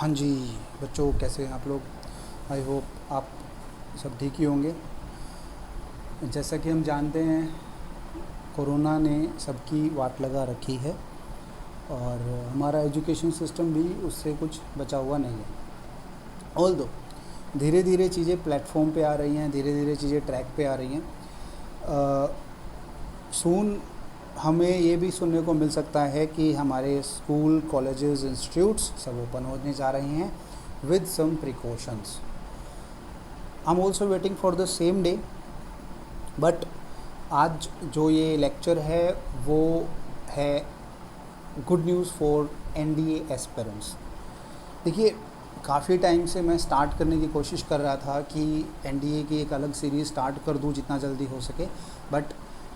हाँ जी बच्चों, कैसे हैं आप लोग। आई होप आप सब ठीक ही होंगे। जैसा कि हम जानते हैं, कोरोना ने सबकी वाट लगा रखी है और हमारा एजुकेशन सिस्टम भी उससे कुछ बचा हुआ नहीं है। ऑल दो धीरे धीरे चीज़ें प्लेटफॉर्म पे आ रही हैं, धीरे धीरे चीज़ें ट्रैक पे आ रही हैं। सून हमें ये भी सुनने को मिल सकता है कि हमारे स्कूल, कॉलेजेस, इंस्टीट्यूट्स सब ओपन होने जा रहे हैं with some precautions. I am also waiting for the same day. But आज जो ये लेक्चर है वो है good news for NDA aspirants. देखिए, काफ़ी टाइम से मैं स्टार्ट करने की कोशिश कर रहा था कि एनडीए की एक अलग सीरीज़ स्टार्ट कर दूं जितना जल्दी हो सके, बट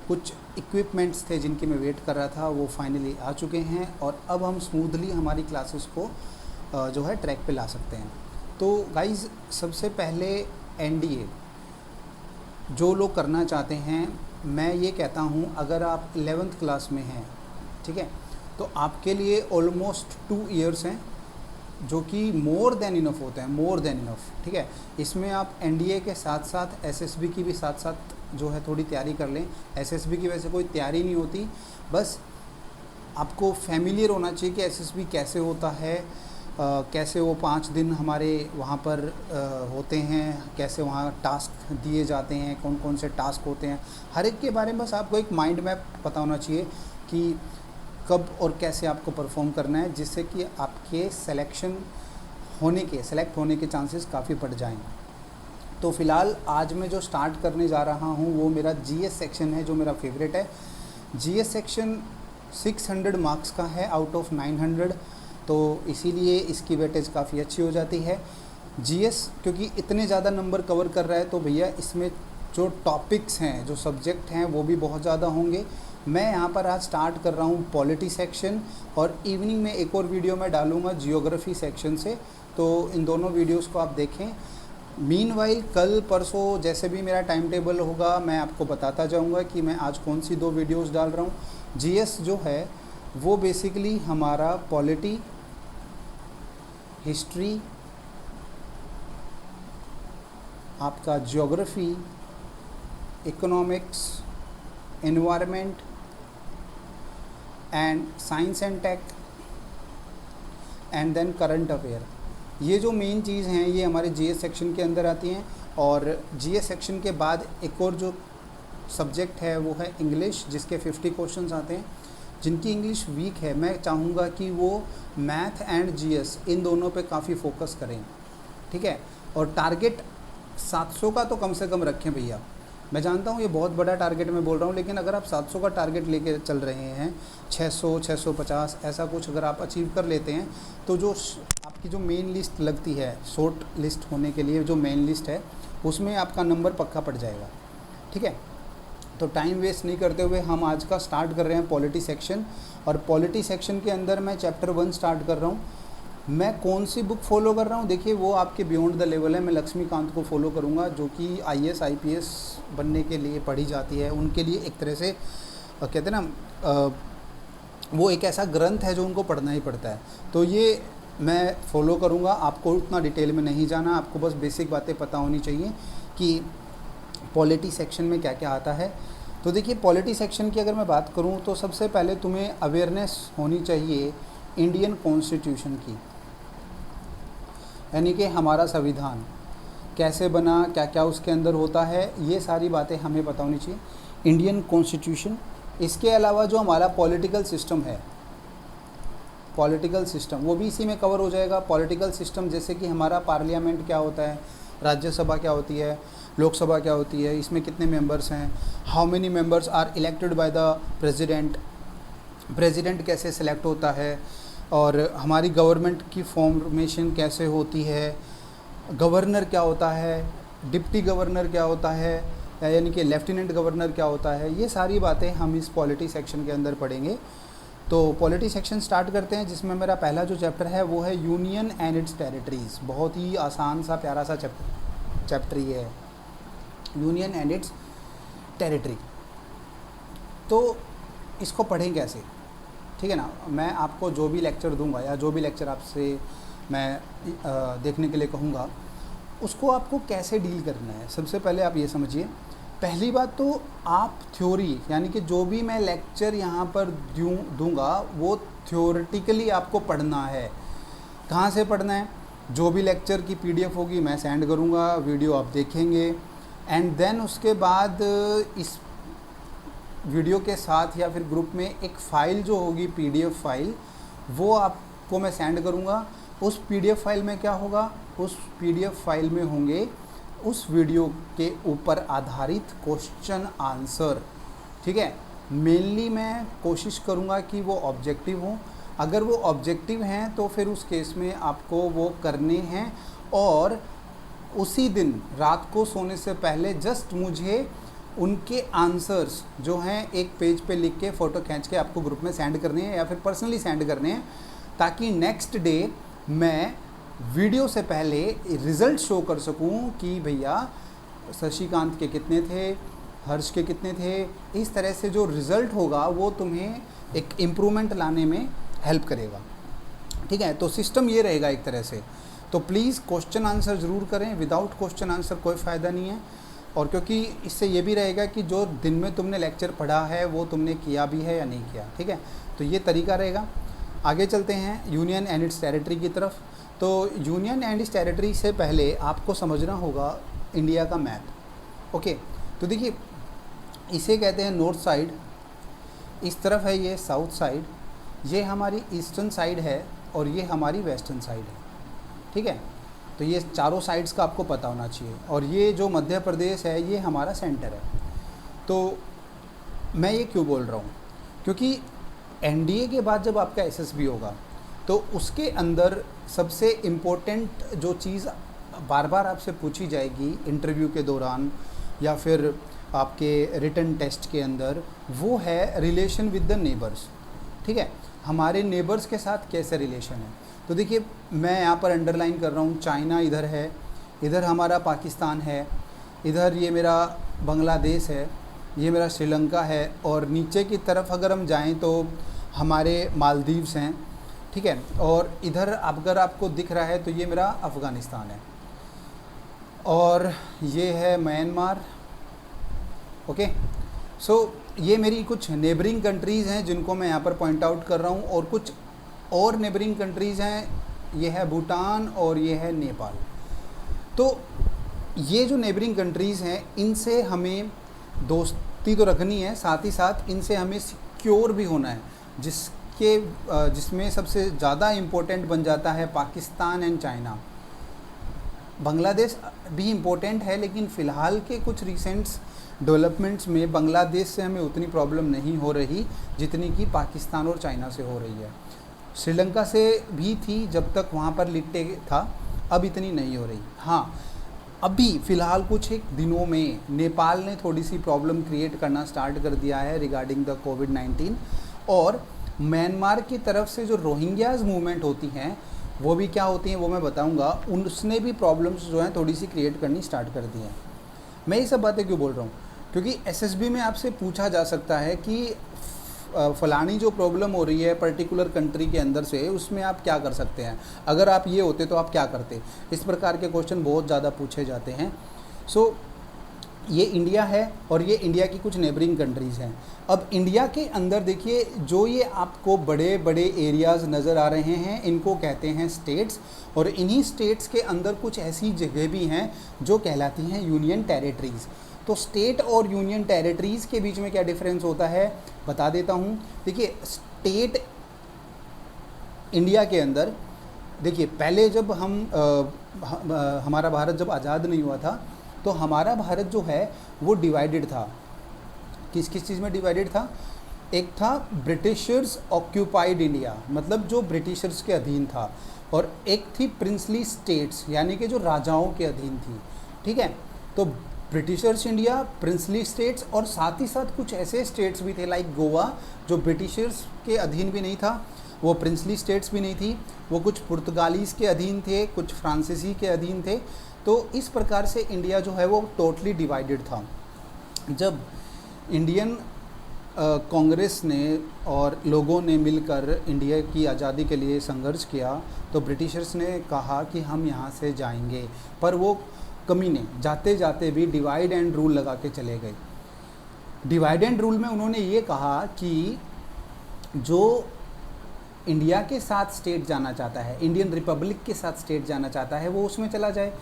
कुछ इक्विपमेंट्स थे जिनकी मैं वेट कर रहा था, वो फाइनली आ चुके हैं और अब हम स्मूथली हमारी क्लासेस को जो है ट्रैक पे ला सकते हैं। तो गाइज़, सबसे पहले एनडीए जो लोग करना चाहते हैं, मैं ये कहता हूँ अगर आप 11th क्लास में हैं, ठीक है, तो आपके लिए ऑलमोस्ट 2 ईयर्स हैं जो कि मोर देन इनफ होते हैं, मोर देन इनफ। ठीक है, इसमें आप एनडीए के साथ साथ एसएसबी की भी साथ साथ जो है थोड़ी तैयारी कर लें। एसएसबी की वैसे कोई तैयारी नहीं होती, बस आपको फैमिलियर होना चाहिए कि एसएसबी कैसे होता है, कैसे वो 5 दिन हमारे वहाँ पर होते हैं, कैसे वहाँ टास्क दिए जाते हैं, कौन कौन से टास्क होते हैं, हर एक के बारे में बस आपको एक माइंड मैप पता होना चाहिए कि कब और कैसे आपको परफॉर्म करना है, जिससे कि आपके सेलेक्ट होने के चांसेस काफ़ी बढ़ जाएं। तो फ़िलहाल आज मैं जो स्टार्ट करने जा रहा हूँ वो मेरा जीएस सेक्शन है, जो मेरा फेवरेट है। जीएस सेक्शन 600 मार्क्स का है आउट ऑफ 900, तो इसीलिए इसकी वेटेज काफ़ी अच्छी हो जाती है। जीएस क्योंकि इतने ज़्यादा नंबर कवर कर रहा है, तो भैया इसमें जो टॉपिक्स हैं, जो सब्जेक्ट हैं, वो भी बहुत ज़्यादा होंगे। मैं यहाँ पर आज स्टार्ट कर रहा हूँ पॉलिटी सेक्शन, और इवनिंग में एक और वीडियो मैं डालूँगा जियोग्राफी सेक्शन से, तो इन दोनों वीडियोस को आप देखें। मीनवाइल कल परसों जैसे भी मेरा टाइम टेबल होगा, मैं आपको बताता जाऊँगा कि मैं आज कौन सी 2 वीडियोस डाल रहा हूँ। जीएस जो है वो बेसिकली हमारा पॉलिटी, हिस्ट्री, आपका geography, economics, environment and science and tech and then current affair, ये जो मेन चीज़ हैं ये हमारे जीएस सेक्शन के अंदर आती हैं। और जीएस सेक्शन के बाद एक और जो सब्जेक्ट है वो है इंग्लिश, जिसके 50 क्वेश्चंस आते हैं। जिनकी इंग्लिश वीक है, मैं चाहूँगा कि वो मैथ एंड जीएस इन दोनों पे काफ़ी फोकस करें, ठीक है। और टारगेट 700 का तो कम से कम रखें भैया। मैं जानता हूँ ये बहुत बड़ा टारगेट मैं बोल रहा हूँ, लेकिन अगर आप 700 का टारगेट लेके चल रहे हैं, 600, 650 ऐसा कुछ अगर आप अचीव कर लेते हैं, तो जो आपकी जो मेन लिस्ट लगती है, शॉर्ट लिस्ट होने के लिए जो मेन लिस्ट है, उसमें आपका नंबर पक्का पड़ जाएगा, ठीक है। तो टाइम वेस्ट नहीं करते हुए हम आज का स्टार्ट कर रहे हैं पॉलिटी सेक्शन। और पॉलिटी सेक्शन के अंदर मैं चैप्टर 1 स्टार्ट कर रहा हूँ। मैं कौन सी बुक फॉलो कर रहा हूँ, देखिए वो आपके बियॉन्ड द लेवल है। मैं लक्ष्मीकांत को फॉलो करूँगा, जो कि आईएएस आईपीएस बनने के लिए पढ़ी जाती है। उनके लिए एक तरह से कहते हैं ना, वो एक ऐसा ग्रंथ है जो उनको पढ़ना ही पड़ता है। तो ये मैं फॉलो करूँगा। आपको उतना डिटेल में नहीं जाना, आपको बस बेसिक बातें पता होनी चाहिए कि पॉलिटी सेक्शन में क्या क्या आता है। तो देखिए, पॉलिटी सेक्शन की अगर मैं बात करूँ तो सबसे पहले तुम्हें अवेयरनेस होनी चाहिए इंडियन कॉन्स्टिट्यूशन की, यानी कि हमारा संविधान कैसे बना, क्या क्या उसके अंदर होता है, ये सारी बातें हमें पता होनी चाहिए। इंडियन कॉन्स्टिट्यूशन, इसके अलावा जो हमारा पॉलिटिकल सिस्टम है, पॉलिटिकल सिस्टम वो भी इसी में कवर हो जाएगा। पॉलिटिकल सिस्टम जैसे कि हमारा पार्लियामेंट क्या होता है, राज्यसभा क्या होती है, लोकसभा क्या होती है, इसमें कितने मेंबर्स हैं, how many members are elected by the president, president कैसे सेलेक्ट होता है, और हमारी गवर्नमेंट की फॉर्मेशन कैसे होती है, गवर्नर क्या होता है, डिप्टी गवर्नर क्या होता है, यानी कि लेफ्टिनेंट गवर्नर क्या होता है, ये सारी बातें हम इस पॉलिटी सेक्शन के अंदर पढ़ेंगे। तो पॉलिटी सेक्शन स्टार्ट करते हैं, जिसमें मेरा पहला जो चैप्टर है वो है यूनियन एंड इट्स टेरिटरीज़। बहुत ही आसान सा प्यारा सा चैप्टर ये है, यूनियन एंड इट्स टेरिटरी। तो इसको पढ़ें कैसे, ठीक है ना। मैं आपको जो भी लेक्चर दूंगा या जो भी लेक्चर आपसे मैं देखने के लिए कहूँगा, उसको आपको कैसे डील करना है। सबसे पहले आप ये समझिए, पहली बात तो आप थ्योरी यानी कि जो भी मैं लेक्चर यहाँ पर दूंगा वो थ्योरेटिकली आपको पढ़ना है। कहाँ से पढ़ना है? जो भी लेक्चर की पीडीएफ होगी मैं सेंड करूँगा, वीडियो आप देखेंगे, एंड देन उसके बाद इस वीडियो के साथ या फिर ग्रुप में एक फ़ाइल जो होगी पीडीएफ फाइल, वो आपको मैं सेंड करूँगा। उस पीडीएफ फाइल में क्या होगा? उस पीडीएफ फाइल में होंगे उस वीडियो के ऊपर आधारित क्वेश्चन आंसर, ठीक है। मेनली मैं कोशिश करूँगा कि वो ऑब्जेक्टिव हों। अगर वो ऑब्जेक्टिव हैं तो फिर उस केस में आपको वो करने हैं, और उसी दिन रात को सोने से पहले जस्ट मुझे उनके आंसर्स जो हैं एक पेज पे लिख के फ़ोटो खींच के आपको ग्रुप में सेंड करने हैं या फिर पर्सनली सेंड करने हैं, ताकि नेक्स्ट डे मैं वीडियो से पहले रिज़ल्ट शो कर सकूं कि भैया शशिकांत के कितने थे, हर्ष के कितने थे। इस तरह से जो रिज़ल्ट होगा वो तुम्हें एक इम्प्रूवमेंट लाने में हेल्प करेगा, ठीक है। तो सिस्टम ये रहेगा एक तरह से। तो प्लीज़ क्वेश्चन आंसर ज़रूर करें, विदाउट क्वेश्चन आंसर कोई फ़ायदा नहीं है। और क्योंकि इससे ये भी रहेगा कि जो दिन में तुमने लेक्चर पढ़ा है वो तुमने किया भी है या नहीं किया, ठीक है। तो ये तरीका रहेगा। आगे चलते हैं यूनियन एंड इट्स टेरिटरी की तरफ। तो यूनियन एंड इट्स टेरिटरी से पहले आपको समझना होगा इंडिया का मैप। ओके, तो देखिए इसे कहते हैं नॉर्थ साइड, इस तरफ है ये साउथ साइड, ये हमारी ईस्टर्न साइड है और ये हमारी वेस्टर्न साइड है, ठीक है। तो ये चारों साइड्स का आपको पता होना चाहिए। और ये जो मध्य प्रदेश है ये हमारा सेंटर है। तो मैं ये क्यों बोल रहा हूँ? क्योंकि एनडीए के बाद जब आपका एसएसबी होगा तो उसके अंदर सबसे इम्पोर्टेंट जो चीज़ बार बार आपसे पूछी जाएगी इंटरव्यू के दौरान या फिर आपके रिटन टेस्ट के अंदर, वो है रिलेशन विद द नेबर्स, ठीक है। हमारे नेबर्स के साथ कैसे रिलेशन है। तो देखिए मैं यहाँ पर अंडरलाइन कर रहा हूँ, चाइना इधर है, इधर हमारा पाकिस्तान है, इधर ये मेरा बांग्लादेश है, ये मेरा श्रीलंका है, और नीचे की तरफ अगर हम जाएं तो हमारे मालदीव्स हैं, ठीक है। और इधर अगर आपको दिख रहा है तो ये मेरा अफ़गानिस्तान है, और ये है म्यांमार। ओके, सो ये मेरी कुछ नेबरिंग कंट्रीज़ हैं जिनको मैं यहाँ पर पॉइंट आउट कर रहा हूँ। और कुछ और नेबरिंग कंट्रीज़ हैं, ये है भूटान और ये है नेपाल। तो ये जो नेबरिंग कंट्रीज़ हैं इनसे हमें दोस्ती तो रखनी है, साथ ही साथ इनसे हमें सिक्योर भी होना है, जिसमें सबसे ज़्यादा इम्पोर्टेंट बन जाता है पाकिस्तान एंड चाइना। बांग्लादेश भी इम्पोर्टेंट है, लेकिन फ़िलहाल के कुछ रिसेंट्स डेवलपमेंट्स में बांग्लादेश से हमें उतनी प्रॉब्लम नहीं हो रही जितनी कि पाकिस्तान और चाइना से हो रही है। श्रीलंका से भी थी जब तक वहाँ पर लिट्टे था, अब इतनी नहीं हो रही। हाँ, अभी फ़िलहाल कुछ एक दिनों में नेपाल ने थोड़ी सी प्रॉब्लम क्रिएट करना स्टार्ट कर दिया है रिगार्डिंग द कोविड-19। और म्यांमार की तरफ से जो रोहिंग्याज मूवमेंट होती हैं वो भी क्या होती हैं वो मैं बताऊंगा। उसने भी प्रॉब्लम्स जो हैं थोड़ी सी क्रिएट करनी स्टार्ट कर दी हैं। मैं ये सब बातें क्यों बोल रहा हूँ? क्योंकि एसएसबी में आपसे पूछा जा सकता है कि फ़लानी जो प्रॉब्लम हो रही है पर्टिकुलर कंट्री के अंदर से, उसमें आप क्या कर सकते हैं, अगर आप ये होते तो आप क्या करते। इस प्रकार के क्वेश्चन बहुत ज़्यादा पूछे जाते हैं। सो ये इंडिया है और ये इंडिया की कुछ नेबरिंग कंट्रीज़ हैं। अब इंडिया के अंदर देखिए जो ये आपको बड़े बड़े एरियाज़ नज़र आ रहे हैं इनको कहते हैं स्टेट्स, और इन्हीं स्टेट्स के अंदर कुछ ऐसी जगह भी हैं जो कहलाती हैं यूनियन टेरिटरीज़। तो स्टेट और यूनियन टेरिटरीज़ के बीच में क्या डिफरेंस होता है बता देता हूँ। देखिए स्टेट इंडिया के अंदर, देखिए पहले जब हमारा भारत जब आज़ाद नहीं हुआ था तो हमारा भारत जो है वो डिवाइडेड था। किस किस चीज़ में डिवाइडेड था? एक था ब्रिटिशर्स ऑक्यूपाइड इंडिया, मतलब जो ब्रिटिशर्स के अधीन था, और एक थी प्रिंसली स्टेट्स यानी कि जो राजाओं के अधीन थी, ठीक है। तो ब्रिटिशर्स इंडिया, प्रिंसली स्टेट्स, और साथ ही साथ कुछ ऐसे स्टेट्स भी थे लाइक गोवा जो ब्रिटिशर्स के अधीन भी नहीं था, वो प्रिंसली स्टेट्स भी नहीं थी, वो कुछ पुर्तगालीज़ के अधीन थे, कुछ फ्रांसीसी के अधीन थे। तो इस प्रकार से इंडिया जो है वो टोटली डिवाइडेड था। जब इंडियन कांग्रेस ने और लोगों ने मिलकर इंडिया की आज़ादी के लिए संघर्ष किया, तो ब्रिटिशर्स ने कहा कि हम यहाँ से जाएंगे, पर वो कमीने जाते जाते भी डिवाइड एंड रूल लगा के चले गए। डिवाइड एंड रूल में उन्होंने ये कहा कि जो इंडिया के साथ स्टेट जाना चाहता है, इंडियन रिपब्लिक के साथ स्टेट जाना चाहता है, वो उसमें चला जाए,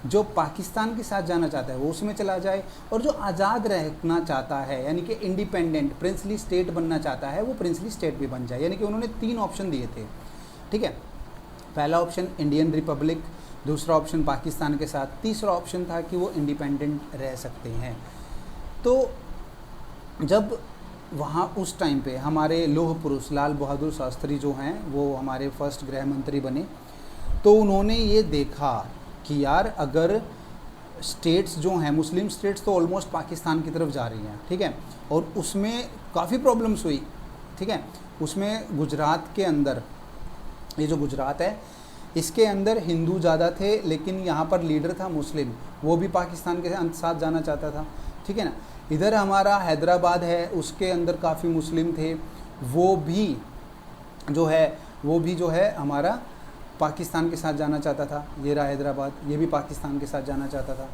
जो पाकिस्तान के साथ जाना चाहता है वो उसमें चला जाए, और जो आज़ाद रहना चाहता है यानी कि इंडिपेंडेंट प्रिंसली स्टेट बनना चाहता है वो प्रिंसली स्टेट भी बन जाए। यानी कि उन्होंने 3 ऑप्शन दिए थे, ठीक है। पहला ऑप्शन इंडियन रिपब्लिक, दूसरा ऑप्शन पाकिस्तान के साथ, तीसरा ऑप्शन था कि वो इंडिपेंडेंट रह सकते हैं। तो जब वहाँ उस टाइम पे हमारे लौह पुरुष लाल बहादुर शास्त्री जो हैं वो हमारे फर्स्ट गृह मंत्री बने, तो उन्होंने ये देखा कि यार अगर स्टेट्स जो हैं, मुस्लिम स्टेट्स तो ऑलमोस्ट पाकिस्तान की तरफ जा रही हैं, ठीक है, और उसमें काफ़ी प्रॉब्लम्स हुई, ठीक है। उसमें गुजरात के अंदर, ये जो गुजरात है इसके अंदर हिंदू ज़्यादा थे, लेकिन यहाँ पर लीडर था मुस्लिम, वो भी पाकिस्तान के साथ जाना चाहता था, ठीक है ना। इधर हमारा हैदराबाद है, उसके अंदर काफ़ी मुस्लिम थे, वो भी जो है हमारा पाकिस्तान के साथ जाना चाहता था। ये रहा हैदराबाद, ये भी पाकिस्तान के साथ जाना चाहता था।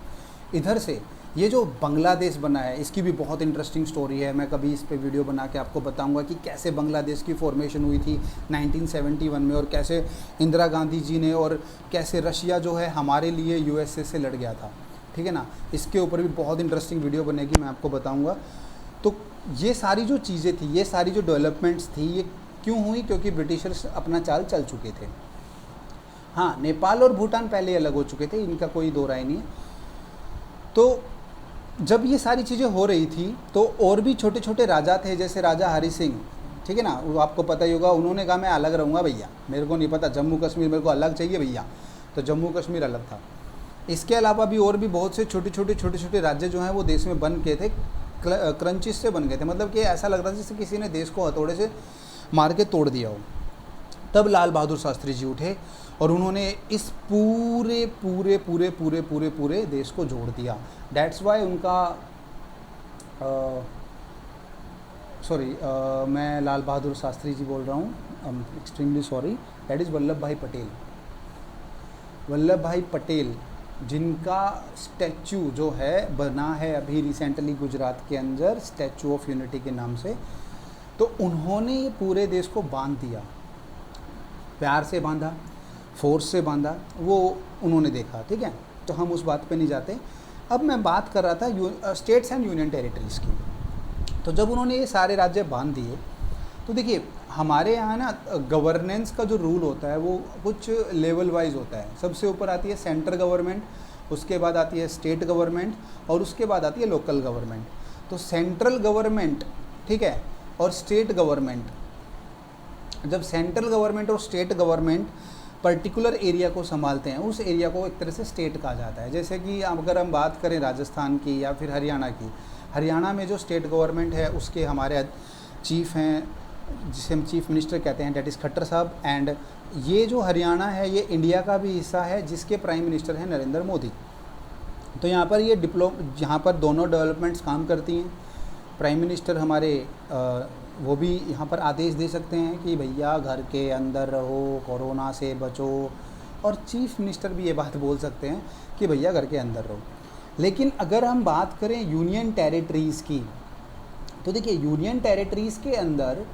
इधर से ये जो बांग्लादेश बना है, इसकी भी बहुत इंटरेस्टिंग स्टोरी है, मैं कभी इस पे वीडियो बना के आपको बताऊंगा कि कैसे बांग्लादेश की फॉर्मेशन हुई थी 1971 में, और कैसे इंदिरा गांधी जी ने, और कैसे रशिया जो है हमारे लिए यूएसए से लड़ गया था, ठीक है ना। इसके ऊपर भी बहुत इंटरेस्टिंग वीडियो बनेगी, मैं आपको बताऊँगा। तो ये सारी जो चीज़ें थी, ये सारी जो डेवलपमेंट्स थी, ये क्यों हुई? क्योंकि ब्रिटिशर्स अपना चाल चल चुके थे। हाँ, नेपाल और भूटान पहले अलग हो चुके थे, इनका कोई दो राय नहीं है। तो जब ये सारी चीज़ें हो रही थी तो और भी छोटे छोटे राजा थे, जैसे राजा हरि सिंह, ठीक है ना, वो आपको पता ही होगा। उन्होंने कहा मैं अलग रहूँगा भैया, मेरे को नहीं पता, जम्मू कश्मीर मेरे को अलग चाहिए भैया, तो जम्मू कश्मीर अलग था। इसके अलावा भी और भी बहुत से छोटे छोटे राज्य जो हैं वो देश में बन गए थे, क्रंचिस से बन गए थे, मतलब कि ऐसा लग रहा था जैसे किसी ने देश को हथौड़े से मार के तोड़ दिया हो। तब लाल बहादुर शास्त्री जी उठे और उन्होंने इस पूरे पूरे पूरे पूरे पूरे पूरे देश को जोड़ दिया। डैट्स वाई उनका मैं लाल बहादुर शास्त्री जी बोल रहा हूँ, extremely sorry, that is Vallabh भाई पटेल। वल्लभ भाई पटेल जिनका स्टैचू जो है बना है अभी रिसेंटली गुजरात के अंदर, स्टैचू ऑफ यूनिटी के नाम से, तो उन्होंने ये पूरे देश को बांध दिया, प्यार से बांधा, फोर्स से बांधा, वो उन्होंने देखा, ठीक है। तो हम उस बात पे नहीं जाते। अब मैं बात कर रहा था स्टेट्स एंड यूनियन टेरिटरीज़ की। तो जब उन्होंने ये सारे राज्य बांध दिए, तो देखिए हमारे यहाँ ना गवर्नेंस का जो रूल होता है वो कुछ लेवल वाइज होता है। सबसे ऊपर आती है सेंट्रल गवर्नमेंट, उसके बाद आती है स्टेट गवर्नमेंट, और उसके बाद आती है लोकल गवर्नमेंट। तो सेंट्रल गवर्नमेंट, ठीक है, और स्टेट गवर्नमेंट, जब सेंट्रल गवर्नमेंट और स्टेट गवर्नमेंट पर्टिकुलर एरिया को संभालते हैं, उस एरिया को एक तरह से स्टेट कहा जाता है। जैसे कि अगर हम बात करें राजस्थान की या फिर हरियाणा की, हरियाणा में जो स्टेट गवर्नमेंट है उसके हमारे चीफ हैं, जिसे हम चीफ मिनिस्टर कहते हैं, डेट इज़ खट्टर साहब। एंड ये जो हरियाणा है ये इंडिया का भी हिस्सा है, जिसके प्राइम मिनिस्टर हैं नरेंद्र मोदी। तो यहाँ पर ये यहाँ पर दोनों डेवलपमेंट्स काम करती हैं। प्राइम मिनिस्टर हमारे वो भी यहाँ पर आदेश दे सकते हैं कि भैया घर के अंदर रहो, कोरोना से बचो, और चीफ मिनिस्टर भी ये बात बोल सकते हैं कि भैया घर के अंदर रहो। लेकिन अगर हम बात करें यूनियन टेरिटरीज़ की, तो देखिए यूनियन टेरिटरीज़ के अंदर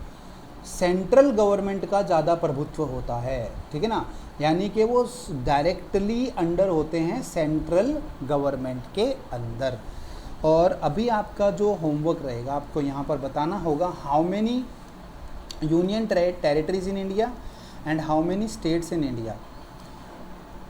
सेंट्रल गवर्नमेंट का ज़्यादा प्रभुत्व होता है, ठीक है ना, यानी कि वो डायरेक्टली अंडर होते हैं सेंट्रल गवर्नमेंट के अंदर। और अभी आपका जो होमवर्क रहेगा, आपको यहाँ पर बताना होगा how many union territories in India and how many states in India.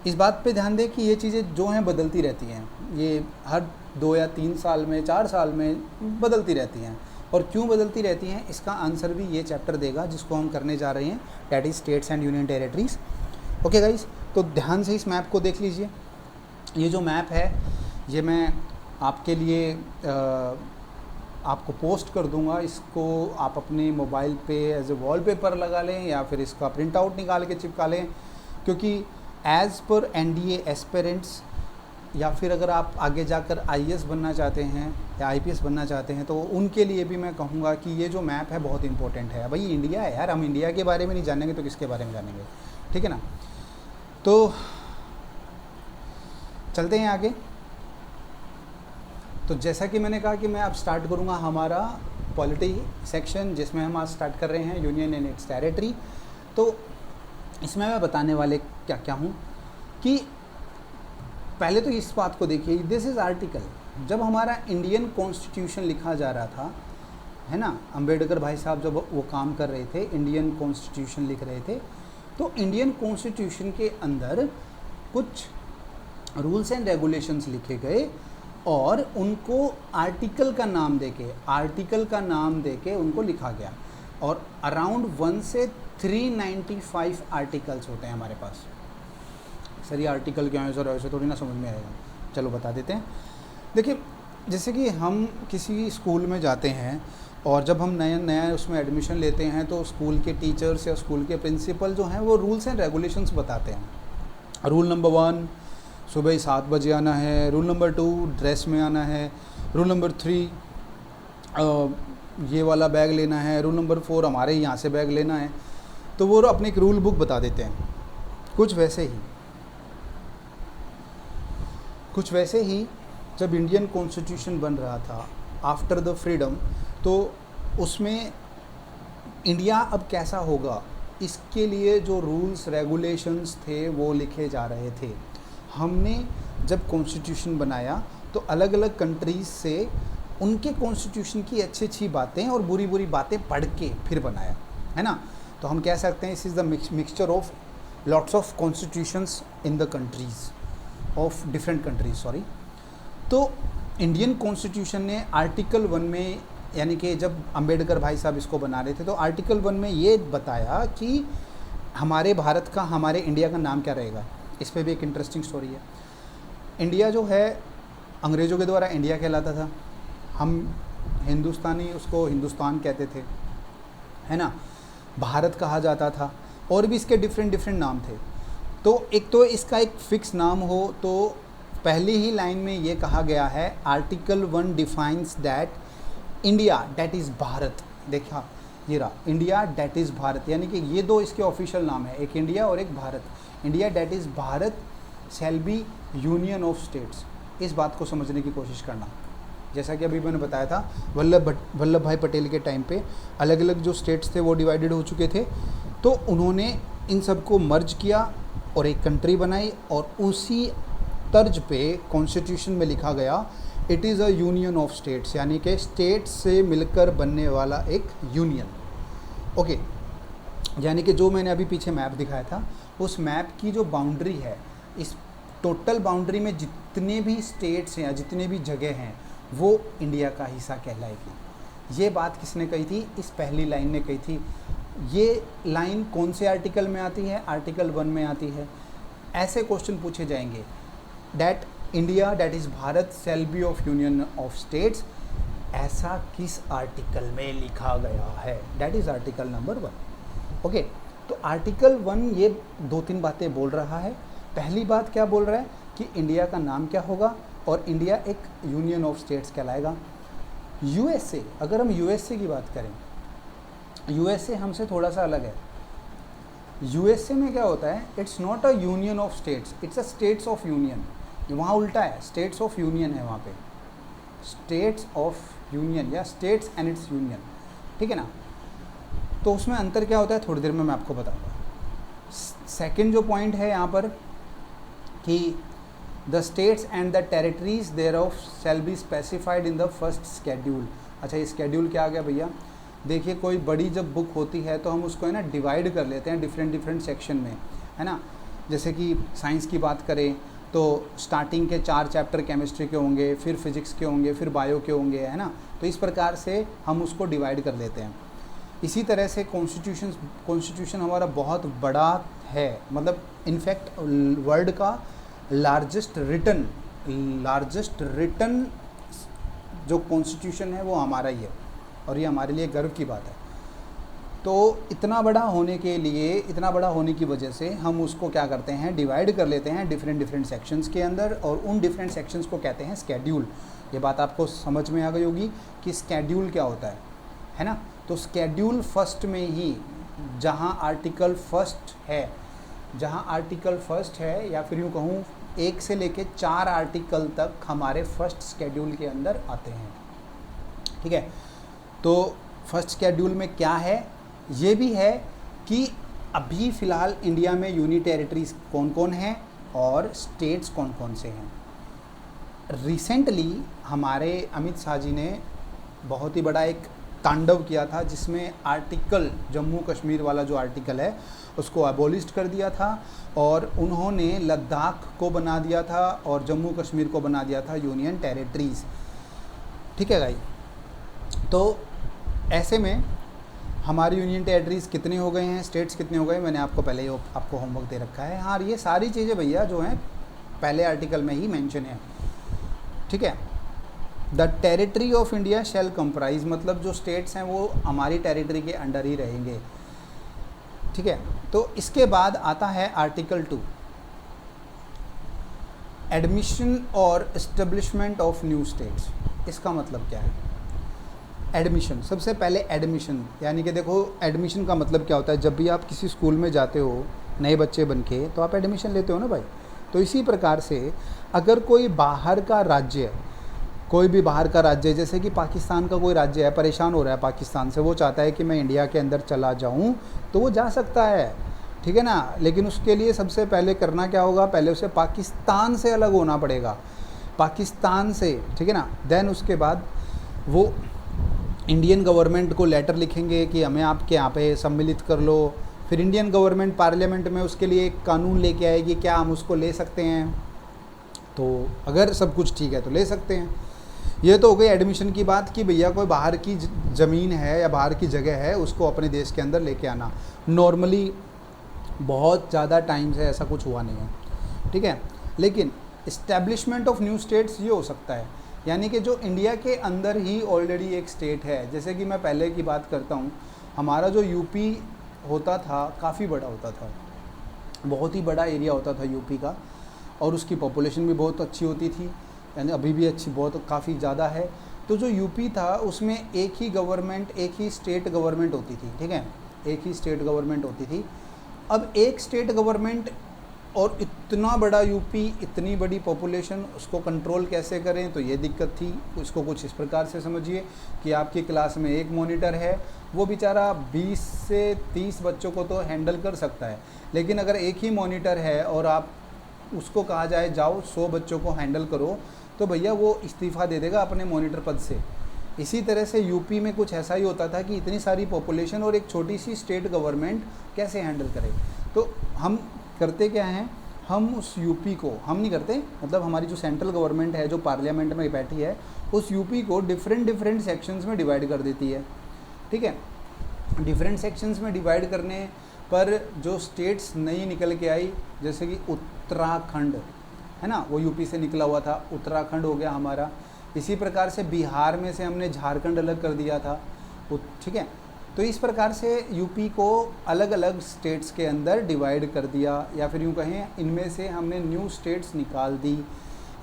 इस बात पे ध्यान दें कि ये चीज़ें जो हैं बदलती रहती हैं, ये हर 2 या 3 साल में, 4 साल में बदलती रहती हैं। और क्यों बदलती रहती हैं इसका आंसर भी ये चैप्टर देगा जिसको हम करने जा रहे हैं, that is states and union territories. Okay guys, तो ध्यान से इस मैप को देख लीजिए। ये जो मैप है ये मैं आपके लिए आपको पोस्ट कर दूंगा। इसको आप अपने मोबाइल पे एज ए वॉलपेपर लगा लें या फिर इसका प्रिंट आउट निकाल के चिपका लें, क्योंकि एज़ पर NDA एस्पिरेंट्स या फिर अगर आप आगे जाकर आईएएस बनना चाहते हैं या आईपीएस बनना चाहते हैं, तो उनके लिए भी मैं कहूँगा कि ये जो मैप है बहुत इंपॉर्टेंट है। भाई इंडिया है यार, हम इंडिया के बारे में नहीं जानेंगे तो किसके बारे में जानेंगे, ठीक है ना। तो चलते हैं आगे। तो जैसा कि मैंने कहा कि मैं अब स्टार्ट करूँगा हमारा पॉलिटी सेक्शन, जिसमें हम आज स्टार्ट कर रहे हैं यूनियन एंड इट्स टेरिटरी। तो इसमें मैं बताने वाले क्या क्या हूँ कि पहले तो इस बात को देखिए, दिस इज़ आर्टिकल। जब हमारा इंडियन कॉन्स्टिट्यूशन लिखा जा रहा था, है ना, अंबेडकर भाई साहब जब वो काम कर रहे थे, इंडियन कॉन्स्टिट्यूशन लिख रहे थे, तो इंडियन कॉन्स्टिट्यूशन के अंदर कुछ रूल्स एंड रेगुलेशंस लिखे गए और उनको आर्टिकल का नाम देके उनको लिखा गया। और अराउंड 1 से 395 आर्टिकल्स होते हैं हमारे पास। सर ये आर्टिकल क्या है सर, ऐसे थोड़ी ना समझ में आएगा, चलो बता देते हैं। देखिए, जैसे कि हम किसी स्कूल में जाते हैं और जब हम नया उसमें एडमिशन लेते हैं, तो स्कूल के टीचर्स या स्कूल के प्रिंसिपल जो हैं वो रूल्स एंड रेगुलेशंस बताते हैं। रूल नंबर 1 सुबह 7 बजे आना है, रूल नंबर 2 ड्रेस में आना है, रूल नंबर 3 ये वाला बैग लेना है, रूल नंबर 4 हमारे यहाँ से बैग लेना है। तो वो अपनी एक रूल बुक बता देते हैं। कुछ वैसे ही जब इंडियन कॉन्स्टिट्यूशन बन रहा था आफ्टर द फ्रीडम, तो उसमें इंडिया अब कैसा होगा, इसके लिए जो रूल्स रेगुलेशंस थे वो लिखे जा रहे थे। हमने जब कॉन्स्टिट्यूशन बनाया तो अलग अलग कंट्रीज़ से उनके कॉन्स्टिट्यूशन की अच्छी अच्छी बातें और बुरी बुरी बातें पढ़ के फिर बनाया, है ना। तो हम कह सकते हैं इस is the mixture of lots of constitutions in the countries of different countries, sorry. तो इंडियन कॉन्स्टिट्यूशन ने आर्टिकल 1 में, यानी कि जब अंबेडकर भाई साहब इसको बना रहे थे, तो आर्टिकल 1 में ये बताया कि हमारे भारत का, हमारे इंडिया का नाम क्या रहेगा। इस पे भी एक इंटरेस्टिंग स्टोरी है। इंडिया जो है अंग्रेज़ों के द्वारा इंडिया कहलाता था, हम हिंदुस्तानी उसको हिंदुस्तान कहते थे, है ना। भारत कहा जाता था और भी इसके डिफरेंट नाम थे। तो एक तो इसका एक फ़िक्स नाम हो, तो पहली ही लाइन में ये कहा गया है, article 1 defines that India that is Bharat. देखा ये रहा, इंडिया डेट इज़ भारत, यानी कि ये दो इसके ऑफिशियल नाम है, एक इंडिया और एक Bharat. India that is Bharat shall be union of states. इस बात को समझने की कोशिश करना। जैसा कि अभी मैंने बताया था, वल्लभ भाई पटेल के टाइम पे अलग अलग जो स्टेट्स थे वो डिवाइडेड हो चुके थे, तो उन्होंने इन सबको मर्ज किया और एक कंट्री बनाई, और उसी तर्ज पे कॉन्स्टिट्यूशन में लिखा गया it is a union of states, यानी कि स्टेट्स से मिलकर बनने वाला एक यूनियन। ओके, यानी कि जो मैंने अभी पीछे मैप दिखाया था, उस मैप की जो बाउंड्री है, इस टोटल बाउंड्री में जितने भी स्टेट्स हैं या जितने भी जगह हैं वो इंडिया का हिस्सा कहलाएगी। ये बात किसने कही थी? इस पहली लाइन ने कही थी। ये लाइन कौन से आर्टिकल में आती है? आर्टिकल 1 में आती है। ऐसे क्वेश्चन पूछे जाएंगे, that India that is Bharat shall be of union of states, ऐसा किस आर्टिकल में लिखा गया है? That is article number 1। Okay, तो आर्टिकल 1 ये 2-3 बातें बोल रहा है। पहली बात क्या बोल रहा है कि इंडिया का नाम क्या होगा और इंडिया एक यूनियन ऑफ स्टेट्स कहलाएगा। यूएसए, अगर हम यूएसए की बात करें, यूएसए हमसे थोड़ा सा अलग है। यूएसए में क्या होता है? It's not a union of states, it's a states of union. वहाँ उल्टा है, स्टेट्स ऑफ यूनियन है वहाँ पे, स्टेट्स ऑफ यूनियन या स्टेट्स एंड इट्स यूनियन, ठीक है ना। तो उसमें अंतर क्या होता है थोड़ी देर में मैं आपको बताऊँगा। सेकेंड जो पॉइंट है यहाँ पर कि the states and the territories thereof shall be specified in the first schedule. अच्छा, ये स्केड्यूल क्या आ गया भैया? देखिए, कोई बड़ी जब बुक होती है तो हम उसको है ना डिवाइड कर लेते हैं डिफरेंट सेक्शन में, है ना। जैसे कि साइंस की बात करें तो स्टार्टिंग के 4 चैप्टर केमिस्ट्री के होंगे, फिर फिजिक्स के होंगे, फिर बायो के होंगे, है ना। तो इस प्रकार से हम उसको डिवाइड कर लेते हैं। इसी तरह से कॉन्स्टिट्यूशन हमारा बहुत बड़ा है, मतलब इनफैक्ट वर्ल्ड का लार्जेस्ट रिटन जो कॉन्स्टिट्यूशन है वो हमारा ही है, और ये हमारे लिए गर्व की बात है। तो इतना बड़ा होने के लिए, इतना बड़ा होने की वजह से हम उसको क्या करते हैं, डिवाइड कर लेते हैं डिफरेंट सेक्शंस के अंदर, और उन डिफरेंट सेक्शंस को कहते हैं स्केड्यूल। ये बात आपको समझ में आ गई होगी कि स्केड्यूल क्या होता है ना। तो स्केड्यूल फर्स्ट में ही जहाँ आर्टिकल फर्स्ट है, या फिर यूँ कहूँ 1 से लेके 4 आर्टिकल तक हमारे फर्स्ट स्केड्यूल के अंदर आते हैं, ठीक है। तो फर्स्ट स्केड्यूल में क्या है, ये भी है कि अभी फ़िलहाल इंडिया में यूनियन टेरिटरीज कौन कौन हैं और स्टेट्स कौन कौन से हैं। रिसेंटली हमारे अमित शाह जी ने बहुत ही बड़ा एक तांडव किया था, जिसमें आर्टिकल, जम्मू कश्मीर वाला जो आर्टिकल है उसको अबोलिश कर दिया था, और उन्होंने लद्दाख को बना दिया था और जम्मू कश्मीर को बना दिया था यूनियन टेरिटरीज़, ठीक है भाई। तो ऐसे में हमारी यूनियन टेरिटरीज़ कितने हो गए हैं, स्टेट्स कितने हो गए, मैंने आपको पहले ही आपको होमवर्क दे रखा है। हाँ, ये सारी चीज़ें भैया जो हैं पहले आर्टिकल में ही मेंशन है, ठीक है। The territory of India shall comprise, मतलब जो स्टेट्स हैं वो हमारी टेरिटरी के अंडर ही रहेंगे, ठीक है। तो इसके बाद आता है आर्टिकल 2, एडमिशन और इस्टेब्लिशमेंट ऑफ न्यू स्टेट्स। इसका मतलब क्या है, एडमिशन। सबसे पहले एडमिशन, यानी कि देखो एडमिशन का मतलब क्या होता है, जब भी आप किसी स्कूल में जाते हो नए बच्चे बन के, तो आप एडमिशन लेते हो ना भाई। तो इसी प्रकार से अगर कोई बाहर का राज्य, कोई भी बाहर का राज्य, जैसे कि पाकिस्तान का कोई राज्य है, परेशान हो रहा है पाकिस्तान से, वो चाहता है कि मैं इंडिया के अंदर चला जाऊं, तो वो जा सकता है, ठीक है ना। लेकिन उसके लिए सबसे पहले करना क्या होगा, पहले उसे पाकिस्तान से अलग होना पड़ेगा, पाकिस्तान से, ठीक है ना। देन उसके बाद वो इंडियन गवर्नमेंट को लेटर लिखेंगे कि हमें आपके यहाँ पे सम्मिलित कर लो। फिर इंडियन गवर्नमेंट पार्लियामेंट में उसके लिए एक कानून लेके आएगी, क्या हम उसको ले सकते हैं, तो अगर सब कुछ ठीक है तो ले सकते हैं। ये तो हो गई एडमिशन की बात कि भैया कोई बाहर की ज़मीन है या बाहर की जगह है, उसको अपने देश के अंदर लेके आना। नॉर्मली बहुत ज़्यादा टाइम से ऐसा कुछ हुआ नहीं है, ठीक है। लेकिन इस्टेब्लिशमेंट ऑफ न्यू स्टेट्स ये हो सकता है, यानी कि जो इंडिया के अंदर ही ऑलरेडी एक स्टेट है। जैसे कि मैं पहले की बात करता हूँ, हमारा जो यूपी होता था काफ़ी बड़ा होता था, बहुत ही बड़ा एरिया होता था यूपी का, और उसकी पॉपुलेशन भी बहुत अच्छी होती थी, यानी अभी भी अच्छी, बहुत काफ़ी ज़्यादा है। तो जो यूपी था उसमें एक ही गवर्नमेंट, एक ही स्टेट गवर्नमेंट होती थी, ठीक है, एक ही स्टेट गवर्नमेंट होती थी। अब एक स्टेट गवर्नमेंट और इतना बड़ा यूपी, इतनी बड़ी पॉपुलेशन, उसको कंट्रोल कैसे करें, तो ये दिक्कत थी। उसको कुछ इस प्रकार से समझिए कि आपकी क्लास में एक मॉनिटर है, वो बेचारा 20 से 30 बच्चों को तो हैंडल कर सकता है, लेकिन अगर एक ही मॉनिटर है और आप उसको कहा जाए जाओ 100 बच्चों को हैंडल करो, तो भैया वो इस्तीफ़ा दे देगा अपने मॉनिटर पद से। इसी तरह से यूपी में कुछ ऐसा ही होता था कि इतनी सारी पॉपुलेशन और एक छोटी सी स्टेट गवर्नमेंट कैसे हैंडल करे। तो हम करते क्या हैं, हम उस यूपी को, हम नहीं करते, मतलब हमारी जो सेंट्रल गवर्नमेंट है जो पार्लियामेंट में बैठी है, उस यूपी को डिफरेंट सेक्शंस में डिवाइड कर देती है, ठीक है। डिफरेंट सेक्शंस में डिवाइड करने पर जो स्टेट्स नई निकल के आई, जैसे कि उत्तराखंड है ना, वो यूपी से निकला हुआ था, उत्तराखंड हो गया हमारा। इसी प्रकार से बिहार में से हमने झारखंड अलग कर दिया था, ठीक है। तो इस प्रकार से यूपी को अलग अलग स्टेट्स के अंदर डिवाइड कर दिया, या फिर यूँ कहें इनमें से हमने न्यू स्टेट्स निकाल दी।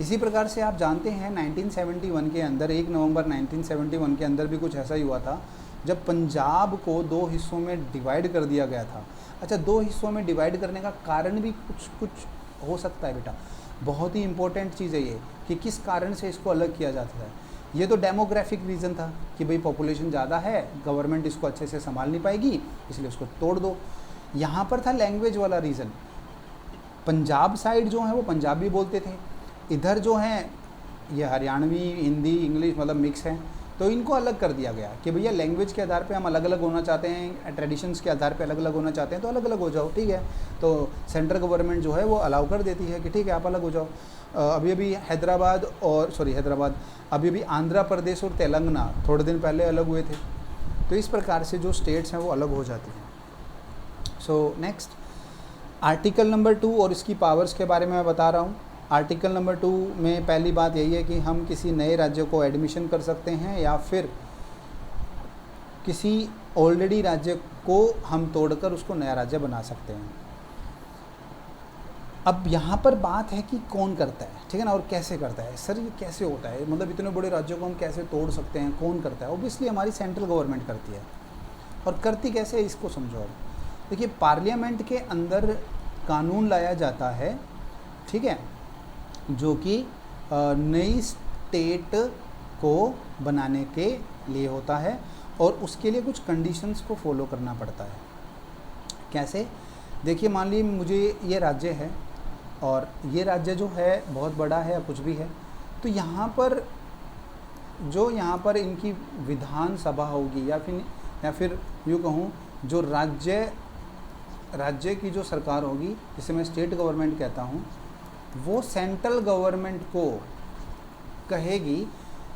इसी प्रकार से आप जानते हैं 1971 के अंदर, 1 नवंबर 1971 के अंदर भी कुछ ऐसा ही हुआ था, जब पंजाब को 2 हिस्सों में डिवाइड कर दिया गया था। अच्छा, 2 हिस्सों में डिवाइड करने का कारण भी कुछ हो सकता है बेटा, बहुत ही इंपॉर्टेंट चीज़ है ये कि किस कारण से इसको अलग किया जाता है। ये तो डेमोग्राफिक रीज़न था कि भाई पॉपुलेशन ज़्यादा है, गवर्नमेंट इसको अच्छे से संभाल नहीं पाएगी, इसलिए उसको तोड़ दो। यहाँ पर था लैंग्वेज वाला रीज़न, पंजाब साइड जो है वो पंजाबी बोलते थे, इधर जो हैं ये हरियाणवी, हिंदी, इंग्लिश मतलब मिक्स हैं, तो इनको अलग कर दिया गया कि भैया लैंग्वेज के आधार पे हम अलग अलग होना चाहते हैं, ट्रेडिशंस के आधार पे अलग अलग होना चाहते हैं, तो अलग अलग हो जाओ, ठीक है। तो सेंट्रल गवर्नमेंट जो है वो अलाउ कर देती है कि ठीक है आप अलग हो जाओ। अभी अभी अभी अभी आंध्र प्रदेश और तेलंगाना थोड़े दिन पहले अलग हुए थे। तो इस प्रकार से जो स्टेट्स हैं वो अलग हो जाती हैं। सो नेक्स्ट आर्टिकल नंबर 2 और इसकी पावर्स के बारे में मैं बता रहा हूँ। आर्टिकल नंबर 2 में पहली बात यही है कि हम किसी नए राज्य को एडमिशन कर सकते हैं या फिर किसी ऑलरेडी राज्य को हम तोड़कर उसको नया राज्य बना सकते हैं। अब यहाँ पर बात है कि कौन करता है, ठीक है ना, और कैसे करता है। सर ये कैसे होता है, मतलब इतने बड़े राज्यों को हम कैसे तोड़ सकते हैं, कौन करता है? ऑब्वियसली हमारी सेंट्रल गवर्नमेंट करती है। और करती कैसे है इसको समझो। अब देखिए, पार्लियामेंट के अंदर कानून लाया जाता है, ठीक है, जो कि नई स्टेट को बनाने के लिए होता है, और उसके लिए कुछ कंडीशंस को फॉलो करना पड़ता है। कैसे? देखिए, मान लीजिए मुझे ये राज्य है, और ये राज्य जो है बहुत बड़ा है या कुछ भी है, तो यहाँ पर इनकी विधानसभा होगी, या फिर यूँ कहूँ, जो राज्य की जो सरकार होगी, जिसे मैं स्टेट गवर्नमेंट कहता हूँ, वो सेंट्रल गवर्नमेंट को कहेगी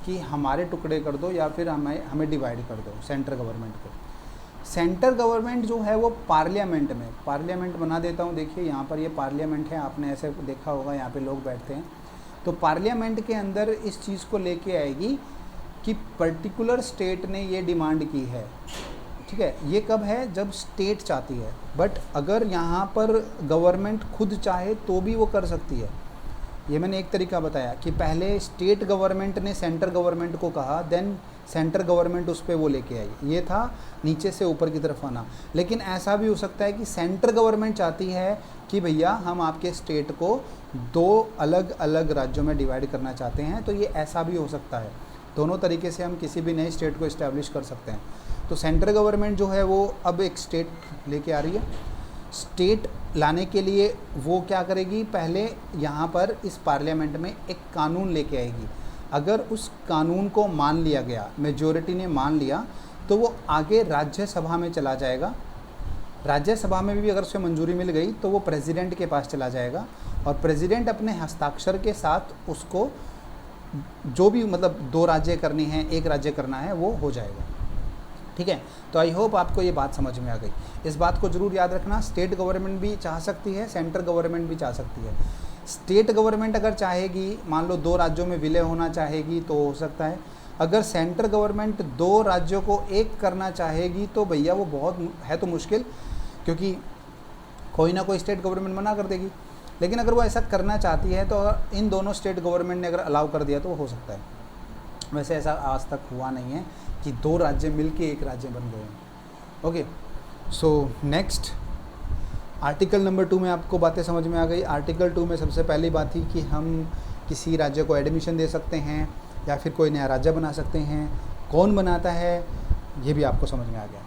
कि हमारे टुकड़े कर दो, या फिर हमें डिवाइड कर दो, सेंट्रल गवर्नमेंट को। सेंट्रल गवर्नमेंट जो है वो पार्लियामेंट बना देता हूँ। देखिए यहाँ पर ये पार्लियामेंट है, आपने ऐसे देखा होगा, यहाँ पे लोग बैठते हैं। तो पार्लियामेंट के अंदर इस चीज़ को लेके आएगी कि पर्टिकुलर स्टेट ने ये डिमांड की है, ठीक है। ये कब है? जब स्टेट चाहती है। बट अगर यहाँ पर गवर्नमेंट खुद चाहे तो भी वो कर सकती है। ये मैंने एक तरीका बताया कि पहले स्टेट गवर्नमेंट ने सेंट्रल गवर्नमेंट को कहा, देन सेंट्रल गवर्नमेंट उस पर वो लेके आई। ये था नीचे से ऊपर की तरफ आना। लेकिन ऐसा भी हो सकता है कि सेंट्रल गवर्नमेंट चाहती है कि भैया हम आपके स्टेट को 2 अलग अलग राज्यों में डिवाइड करना चाहते हैं, तो ये ऐसा भी हो सकता है। दोनों तरीके से हम किसी भी नए स्टेट को इस्टेब्लिश कर सकते हैं। तो सेंट्रल गवर्नमेंट जो है वो अब एक स्टेट लेके आ रही है। स्टेट लाने के लिए वो क्या करेगी? पहले यहाँ पर इस पार्लियामेंट में एक कानून लेके आएगी। अगर उस कानून को मान लिया गया, मेजॉरिटी ने मान लिया, तो वो आगे राज्यसभा में चला जाएगा। राज्यसभा में भी अगर उसे मंजूरी मिल गई तो वो प्रेसिडेंट के पास चला जाएगा, और प्रेसिडेंट अपने हस्ताक्षर के साथ उसको जो भी, मतलब 2 राज्य करनी है, 1 राज्य करना है, वो हो जाएगा, ठीक है। तो आई होप आपको ये बात समझ में आ गई। इस बात को ज़रूर याद रखना, स्टेट गवर्नमेंट भी चाह सकती है, सेंट्रल गवर्नमेंट भी चाह सकती है। स्टेट गवर्नमेंट अगर चाहेगी, मान लो 2 राज्यों में विलय होना चाहेगी तो हो सकता है। अगर सेंट्रल गवर्नमेंट 2 राज्यों को एक करना चाहेगी तो भैया वो बहुत है तो मुश्किल, क्योंकि कोई ना कोई स्टेट गवर्नमेंट मना कर देगी। लेकिन अगर वो ऐसा करना चाहती है तो इन दोनों स्टेट गवर्नमेंट ने अगर अलाउ कर दिया तो वो हो सकता है। वैसे ऐसा आज तक हुआ नहीं है कि 2 राज्य मिलके एक राज्य बन गए हैं। Okay, so next article number 2 में आपको बातें समझ में आ गई। आर्टिकल 2 में सबसे पहली बात थी कि हम किसी राज्य को एडमिशन दे सकते हैं या फिर कोई नया राज्य बना सकते हैं। कौन बनाता है ये भी आपको समझ में आ गया।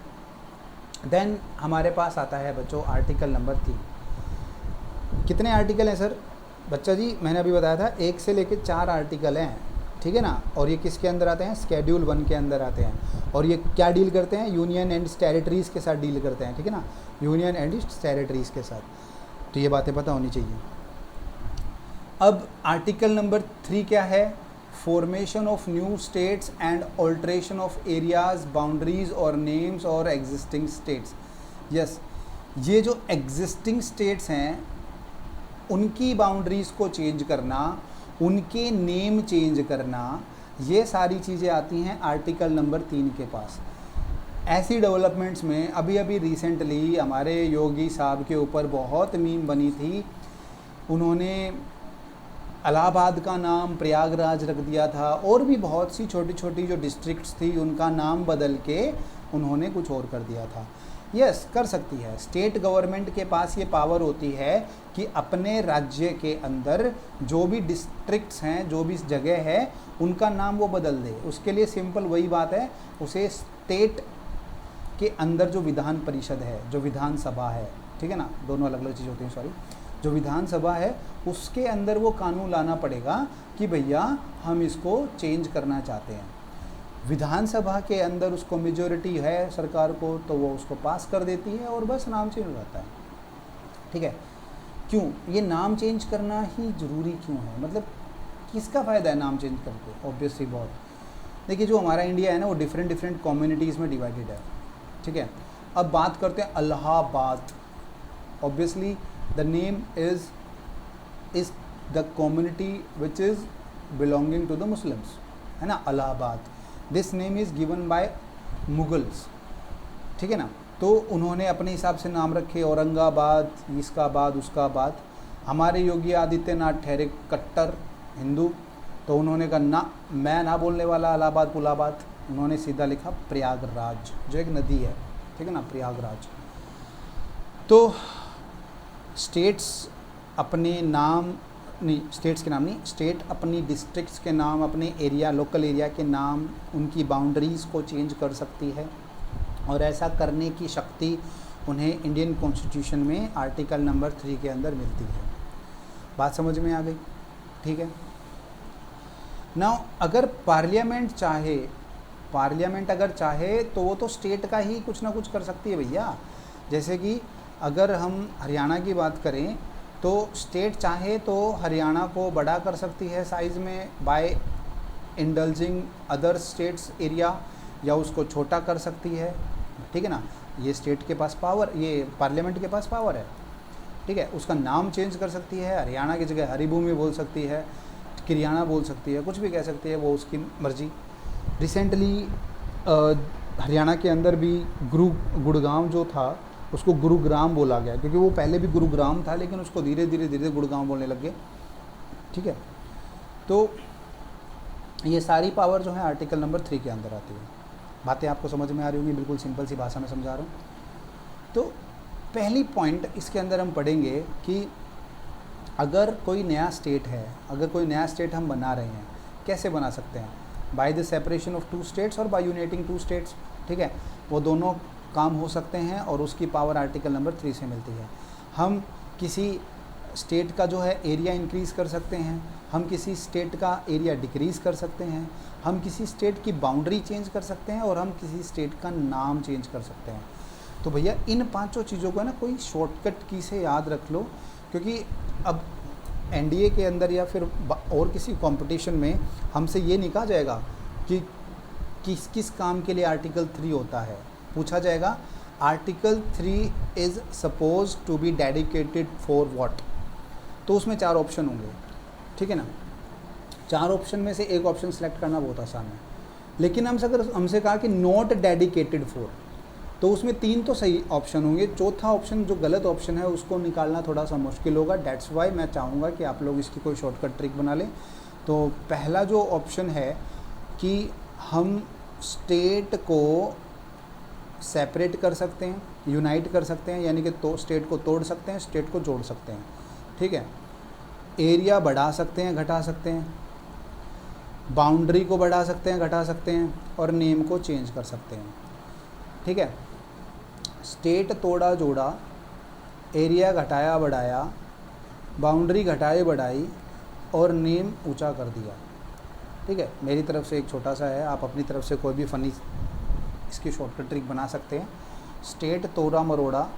देन हमारे पास आता है बच्चों आर्टिकल नंबर 3। कितने आर्टिकल हैं सर? बच्चा जी मैंने अभी बताया था 1 से लेकर 4 आर्टिकल हैं, ठीक है ना। और ये किसके अंदर आते हैं? शेड्यूल 1 के अंदर आते हैं। और ये क्या डील करते हैं? यूनियन एंड टेरिटरीज़ के साथ डील करते हैं, ठीक है ना, यूनियन एंड टेरिटरीज़ के साथ। तो ये बातें पता होनी चाहिए। अब आर्टिकल नंबर 3 क्या है? Formation of new states and alteration of areas, boundaries और नेम्स और एग्जिस्टिंग स्टेट्स। यस, ये जो एग्जिस्टिंग स्टेट्स हैं उनकी बाउंड्रीज़ को चेंज करना, उनके नेम चेंज करना, ये सारी चीज़ें आती हैं आर्टिकल नंबर 3 के पास। ऐसी डेवलपमेंट्स में अभी अभी रिसेंटली हमारे योगी साहब के ऊपर बहुत मीम बनी थी। उन्होंने इलाहाबाद का नाम प्रयागराज रख दिया था, और भी बहुत सी छोटी छोटी जो डिस्ट्रिक्ट्स थी उनका नाम बदल के उन्होंने कुछ और कर दिया था। यस, कर सकती है। स्टेट गवर्नमेंट के पास ये पावर होती है कि अपने राज्य के अंदर जो भी डिस्ट्रिक्ट्स हैं, जो भी जगह है, उनका नाम वो बदल दे। उसके लिए सिंपल वही बात है, उसे स्टेट के अंदर जो विधान परिषद है, जो विधानसभा है, ठीक है ना, दोनों अलग अलग चीज़ होती हैं, सॉरी, जो विधानसभा है उसके अंदर वो कानून लाना पड़ेगा कि भैया हम इसको चेंज करना चाहते हैं। विधानसभा के अंदर उसको मेजॉरिटी है सरकार को, तो वो उसको पास कर देती है और बस नाम चेंज हो जाता है, ठीक है। क्यों ये नाम चेंज करना ही ज़रूरी क्यों है? मतलब किसका फ़ायदा है नाम चेंज करके? ऑब्वियसली बहुत, देखिए जो हमारा इंडिया है ना वो डिफरेंट डिफरेंट कम्युनिटीज़ में डिवाइडेड है, ठीक है। अब बात करते हैं Allahabad. Obviously the name is the community which is belonging to the Muslims, है ना, Allahabad. This name is given by Mughals, ठीक है ना। तो उन्होंने अपने हिसाब से नाम रखे, औरंगाबाद, इसका बाद उसका बाद। हमारे योगी आदित्यनाथ ठहरे कट्टर हिंदू, तो उन्होंने कहा ना, मैं ना बोलने वाला इलाहाबाद पुलाबाद, उन्होंने सीधा लिखा प्रयागराज, जो एक नदी है, ठीक है ना, प्रयागराज। तो स्टेट्स अपने नाम नहीं, स्टेट्स के नाम नहीं, स्टेट अपनी डिस्ट्रिक्ट्स के नाम, अपने एरिया, लोकल एरिया के नाम, उनकी बाउंड्रीज़ को चेंज कर सकती है, और ऐसा करने की शक्ति उन्हें इंडियन कॉन्स्टिट्यूशन में आर्टिकल नंबर 3 के अंदर मिलती है। बात समझ में आ गई? ठीक है। नाउ अगर पार्लियामेंट अगर चाहे तो वो तो स्टेट का ही कुछ ना कुछ कर सकती है भैया। जैसे कि अगर हम हरियाणा की बात करें तो स्टेट चाहे तो हरियाणा को बड़ा कर सकती है साइज़ में by indulging other states area, या उसको छोटा कर सकती है, ठीक है ना। ये स्टेट के पास पावर, ये पार्लियामेंट के पास पावर है, ठीक है। उसका नाम चेंज कर सकती है, हरियाणा की जगह हरिभूमि बोल सकती है, किरियाना बोल सकती है, कुछ भी कह सकती है, वो उसकी मर्जी। रिसेंटली हरियाणा के अंदर भी गुड़गांव जो था उसको गुरुग्राम बोला गया, क्योंकि वो पहले भी गुरुग्राम था, लेकिन उसको धीरे धीरे गुड़गांव बोलने लग गए, ठीक है। तो ये सारी पावर जो है आर्टिकल नंबर 3 के अंदर आती है। बातें आपको समझ में आ रही होंगी, बिल्कुल सिंपल सी भाषा में समझा रहा हूँ। तो पहली पॉइंट इसके अंदर हम पढ़ेंगे कि अगर कोई नया स्टेट है, अगर कोई नया स्टेट हम बना रहे हैं, कैसे बना सकते हैं? By the separation of 2 states और बाय यूनाइटिंग 2 स्टेट्स, ठीक है। वो दोनों काम हो सकते हैं और उसकी पावर आर्टिकल नंबर 3 से मिलती है। हम किसी स्टेट का जो है एरिया इंक्रीज़ कर सकते हैं, हम किसी स्टेट का एरिया डिक्रीज़ कर सकते हैं, हम किसी स्टेट की बाउंड्री चेंज कर सकते हैं, और हम किसी स्टेट का नाम चेंज कर सकते हैं। तो भैया इन पांचों चीज़ों को ना कोई शॉर्टकट की से याद रख लो, क्योंकि अब एनडीए के अंदर या फिर और किसी कंपटीशन में हमसे ये नहीं कहा जाएगा कि किस किस काम के लिए आर्टिकल 3 होता है। पूछा जाएगा article 3 is suppose to be dedicated for what, तो उसमें 4 ऑप्शन होंगे, ठीक है ना। 4 ऑप्शन में से एक ऑप्शन सेलेक्ट करना बहुत आसान है, लेकिन हमसे कहा कि नॉट डेडिकेटेड फॉर, तो उसमें 3 तो सही ऑप्शन होंगे, चौथा ऑप्शन जो गलत ऑप्शन है उसको निकालना थोड़ा सा मुश्किल होगा। डेट्स वाई मैं चाहूँगा कि आप लोग इसकी कोई शॉर्टकट ट्रिक बना लें। तो पहला जो ऑप्शन है कि हम स्टेट को सेपरेट कर सकते हैं, यूनाइट कर सकते हैं, यानी कि तो स्टेट को तोड़ सकते हैं, स्टेट को जोड़ सकते हैं, ठीक है। एरिया बढ़ा सकते हैं, घटा सकते हैं, बाउंड्री को बढ़ा सकते हैं, घटा सकते हैं, और नेम को चेंज कर सकते हैं, ठीक है। स्टेट तोड़ा जोड़ा, एरिया घटाया बढ़ाया, बाउंड्री घटाई बढ़ाई, और नेम ऊंचा कर दिया, ठीक है। मेरी तरफ से एक छोटा सा है, आप अपनी तरफ से कोई भी फ़नी इसकी शॉर्टकट ट्रिक बना सकते हैं। स्टेट तोड़ा मरोड़ा,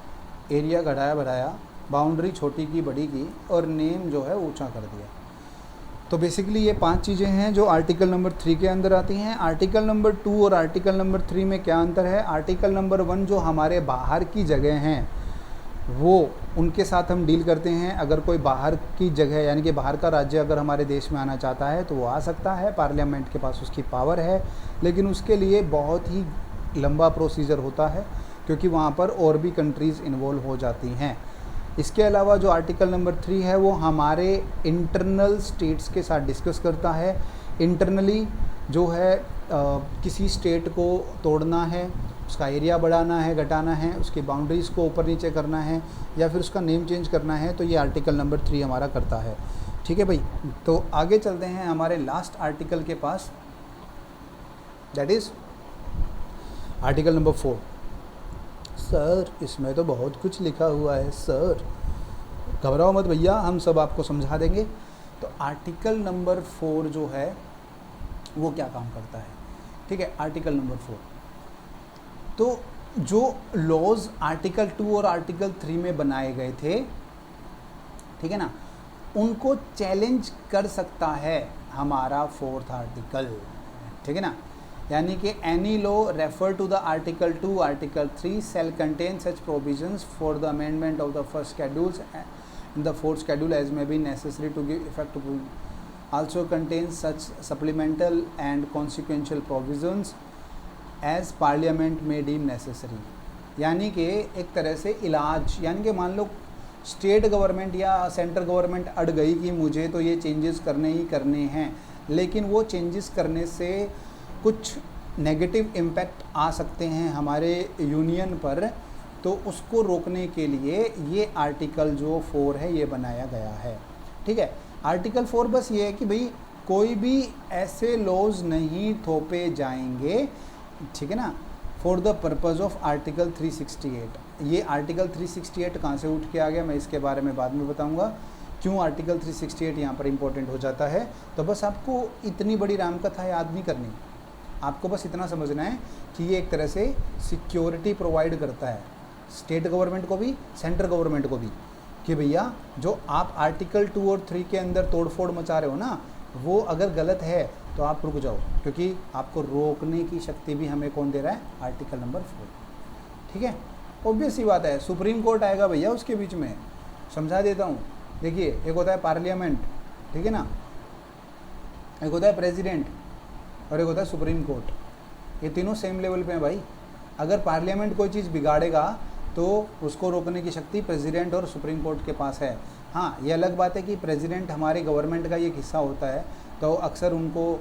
एरिया घटाया बढ़ाया, बाउंड्री छोटी की बड़ी की, और नेम जो है ऊंचा कर दिया। तो बेसिकली ये 5 चीज़ें हैं जो आर्टिकल नंबर 3 के अंदर आती हैं। आर्टिकल नंबर 2 और आर्टिकल नंबर 3 में क्या अंतर है? आर्टिकल नंबर 1 जो हमारे बाहर की जगह हैं वो उनके साथ हम डील करते हैं। अगर कोई बाहर की जगह यानी कि बाहर का राज्य अगर हमारे देश में आना चाहता है तो वो आ सकता है, पार्लियामेंट के पास उसकी पावर है, लेकिन उसके लिए बहुत ही लंबा प्रोसीजर होता है क्योंकि वहाँ पर और भी कंट्रीज़ इन्वॉल्व हो जाती हैं। इसके अलावा जो आर्टिकल नंबर 3 है वो हमारे इंटरनल स्टेट्स के साथ डिस्कस करता है। इंटरनली जो है किसी स्टेट को तोड़ना है, उसका एरिया बढ़ाना है, घटाना है, उसकी बाउंड्रीज़ को ऊपर नीचे करना है या फिर उसका नेम चेंज करना है, तो ये आर्टिकल नंबर 3 हमारा करता है। ठीक है भाई, तो आगे चलते हैं हमारे लास्ट आर्टिकल के पास, that is article number 4। Sir इसमें तो बहुत कुछ लिखा हुआ है सर। घबराओ मत भैया, हम सब आपको समझा देंगे। तो आर्टिकल नंबर 4 जो है वो क्या काम करता है? ठीक है, आर्टिकल नंबर 4 तो जो लॉज आर्टिकल 2 और आर्टिकल 3 में बनाए गए थे, ठीक है ना, उनको चैलेंज कर सकता है हमारा 4th आर्टिकल। ठीक है ना, यानी कि any law refer to the article 2 article 3 shall contain such provisions for the amendment of the first schedules in the fourth schedule as may be necessary to give effect to also contains such supplemental and consequential provisions as parliament may deem necessary। यानी कि एक तरह से इलाज, यानी कि मान लो state government या सेंट्रल गवर्नमेंट अड़ गई कि मुझे तो ये चेंजेस करने ही करने हैं, लेकिन वो चेंजेस करने से कुछ नेगेटिव इम्पैक्ट आ सकते हैं हमारे यूनियन पर, तो उसको रोकने के लिए ये आर्टिकल जो 4 है ये बनाया गया है। ठीक है, आर्टिकल 4 बस ये है कि भाई कोई भी ऐसे लॉज नहीं थोपे जाएंगे, ठीक है ना, for the purpose of article 368। ये आर्टिकल 368 कहाँ से उठ के आ गया, मैं इसके बारे में बाद में बताऊंगा क्यों आर्टिकल 368 यहाँ पर इम्पोर्टेंट हो जाता है। तो बस आपको इतनी बड़ी रामकथा याद नहीं करनी, आपको बस इतना समझना है कि ये एक तरह से सिक्योरिटी प्रोवाइड करता है स्टेट गवर्नमेंट को भी, सेंट्रल गवर्नमेंट को भी, कि भैया जो आप आर्टिकल 2 और 3 के अंदर तोड़फोड़ मचा रहे हो ना, वो अगर गलत है तो आप रुक जाओ, क्योंकि आपको रोकने की शक्ति भी हमें कौन दे रहा है, आर्टिकल नंबर 4। ठीक है, ऑब्वियस सी बात है, सुप्रीम कोर्ट आएगा भैया उसके बीच में, समझा देता हूँ। देखिए, एक होता है पार्लियामेंट, ठीक है ना, एक होता है प्रेसिडेंट और एक होता है सुप्रीम कोर्ट। ये तीनों सेम लेवल पे हैं भाई। अगर पार्लियामेंट कोई चीज़ बिगाड़ेगा तो उसको रोकने की शक्ति प्रेसिडेंट और सुप्रीम कोर्ट के पास है। हाँ, ये अलग बात है कि प्रेसिडेंट हमारे गवर्नमेंट का एक हिस्सा होता है, तो अक्सर उनको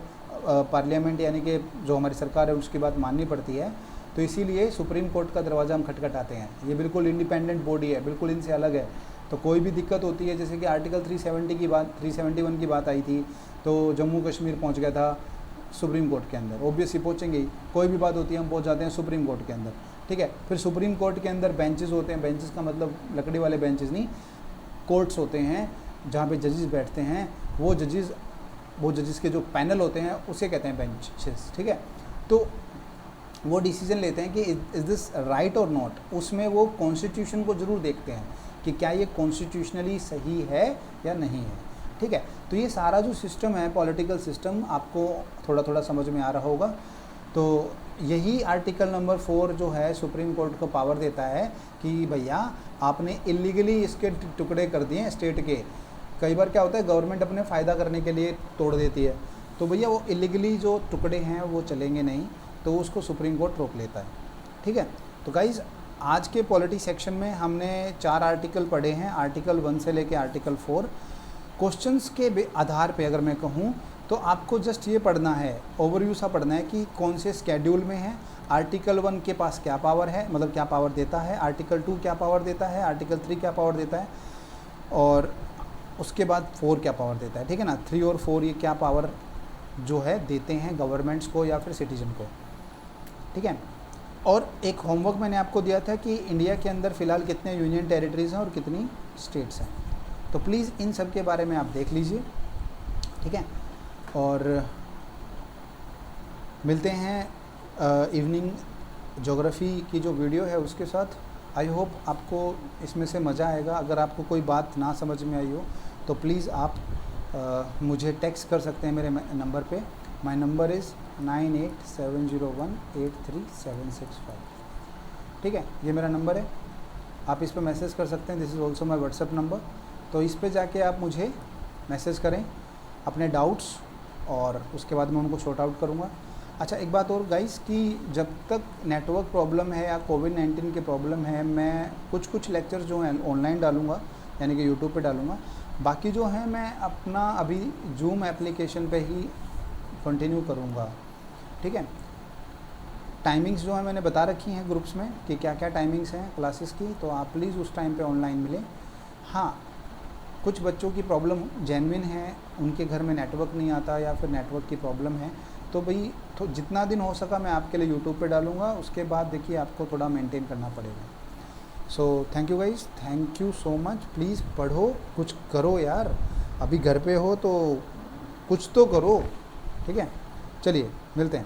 पार्लियामेंट यानी कि जो हमारी सरकार है उसकी बात माननी पड़ती है, तो इसीलिए सुप्रीम कोर्ट का दरवाज़ा हम खटखटाते हैं। ये बिल्कुल इंडिपेंडेंट बॉडी है, बिल्कुल इनसे अलग है। तो कोई भी दिक्कत होती है, जैसे कि आर्टिकल 371 की बात आई थी, तो जम्मू कश्मीर पहुंच गया था सुप्रीम कोर्ट के अंदर, ऑब्वियसली पहुंचेंगे ही। कोई भी बात होती है हम पहुंच जाते हैं सुप्रीम कोर्ट के अंदर। ठीक है, फिर सुप्रीम कोर्ट के अंदर बेंचेस होते हैं, बेंचेस का मतलब लकड़ी वाले बेंचेस नहीं, कोर्ट्स होते हैं जहाँ पे जजेस बैठते हैं। वो जजेस के जो पैनल होते हैं उसे कहते हैं बेंचेस। ठीक है, तो वो डिसीजन लेते हैं कि इज़ दिस राइट और नॉट। उसमें वो कॉन्स्टिट्यूशन को ज़रूर देखते हैं कि क्या ये कॉन्स्टिट्यूशनली सही है या नहीं है। ठीक है, तो ये सारा जो सिस्टम है, पॉलिटिकल सिस्टम, आपको थोड़ा थोड़ा समझ में आ रहा होगा। तो यही आर्टिकल नंबर 4 जो है सुप्रीम कोर्ट को पावर देता है कि भैया आपने इलीगली इसके टुकड़े कर दिए स्टेट के। कई बार क्या होता है, गवर्नमेंट अपने फ़ायदा करने के लिए तोड़ देती है, तो भैया वो इलीगली जो टुकड़े हैं वो चलेंगे नहीं, तो उसको सुप्रीम कोर्ट रोक लेता है। ठीक है, तो गाइज़ आज के पॉलिटी सेक्शन में हमने 4 आर्टिकल पढ़े हैं, आर्टिकल 1 से लेके आर्टिकल 4। क्वेश्चंस के आधार पे अगर मैं कहूँ तो आपको जस्ट ये पढ़ना है, ओवरव्यू सा पढ़ना है कि कौन से स्केड्यूल में है, आर्टिकल 1 के पास क्या पावर है, मतलब क्या पावर देता है, आर्टिकल 2 क्या पावर देता है, आर्टिकल 3 क्या पावर देता है, और उसके बाद 4 क्या पावर देता है। ठीक है ना, 3 और 4 ये क्या पावर जो है देते हैं गवर्नमेंट्स को या फिर सिटीजन को। ठीक है, और एक होमवर्क मैंने आपको दिया था कि इंडिया के अंदर फ़िलहाल कितने यूनियन टेरिटरीज़ हैं और कितनी स्टेट्स हैं, तो प्लीज़ इन सब के बारे में आप देख लीजिए। ठीक है, और मिलते हैं इवनिंग ज्योग्राफी की जो वीडियो है उसके साथ। आई होप आपको इसमें से मज़ा आएगा। अगर आपको कोई बात ना समझ में आई हो तो प्लीज़ आप मुझे टेक्स्ट कर सकते हैं मेरे नंबर पे। My number is 9870183765। ठीक है, ये मेरा नंबर है, आप इस पर मैसेज कर सकते हैं। This is also my WhatsApp number. तो इस पे जाके आप मुझे मैसेज करें अपने डाउट्स, और उसके बाद मैं उनको शॉर्ट आउट करूँगा। अच्छा, एक बात और गाइस कि जब तक नेटवर्क प्रॉब्लम है या कोविड-19 की प्रॉब्लम है, मैं कुछ लेक्चर्स जो हैं ऑनलाइन डालूँगा, यानी कि यूट्यूब पे डालूँगा। बाकी जो है मैं अपना अभी जूम एप्लीकेशन पे ही कंटिन्यू करूँगा। ठीक है, टाइमिंग्स जो है मैंने बता रखी हैं ग्रुप्स में कि क्या क्या टाइमिंग्स हैं क्लासेस की, तो आप प्लीज़ उस टाइम पे ऑनलाइन मिलें। हाँ, कुछ बच्चों की प्रॉब्लम जेन्युइन है, उनके घर में नेटवर्क नहीं आता या फिर नेटवर्क की प्रॉब्लम है, तो भाई तो जितना दिन हो सका मैं आपके लिए यूट्यूब पे डालूँगा। उसके बाद देखिए आपको थोड़ा मेंटेन करना पड़ेगा। So thank you guys, thank you so much. Please पढ़ो, कुछ करो यार, अभी घर पे हो तो कुछ तो करो। ठीक है, चलिए मिलते हैं।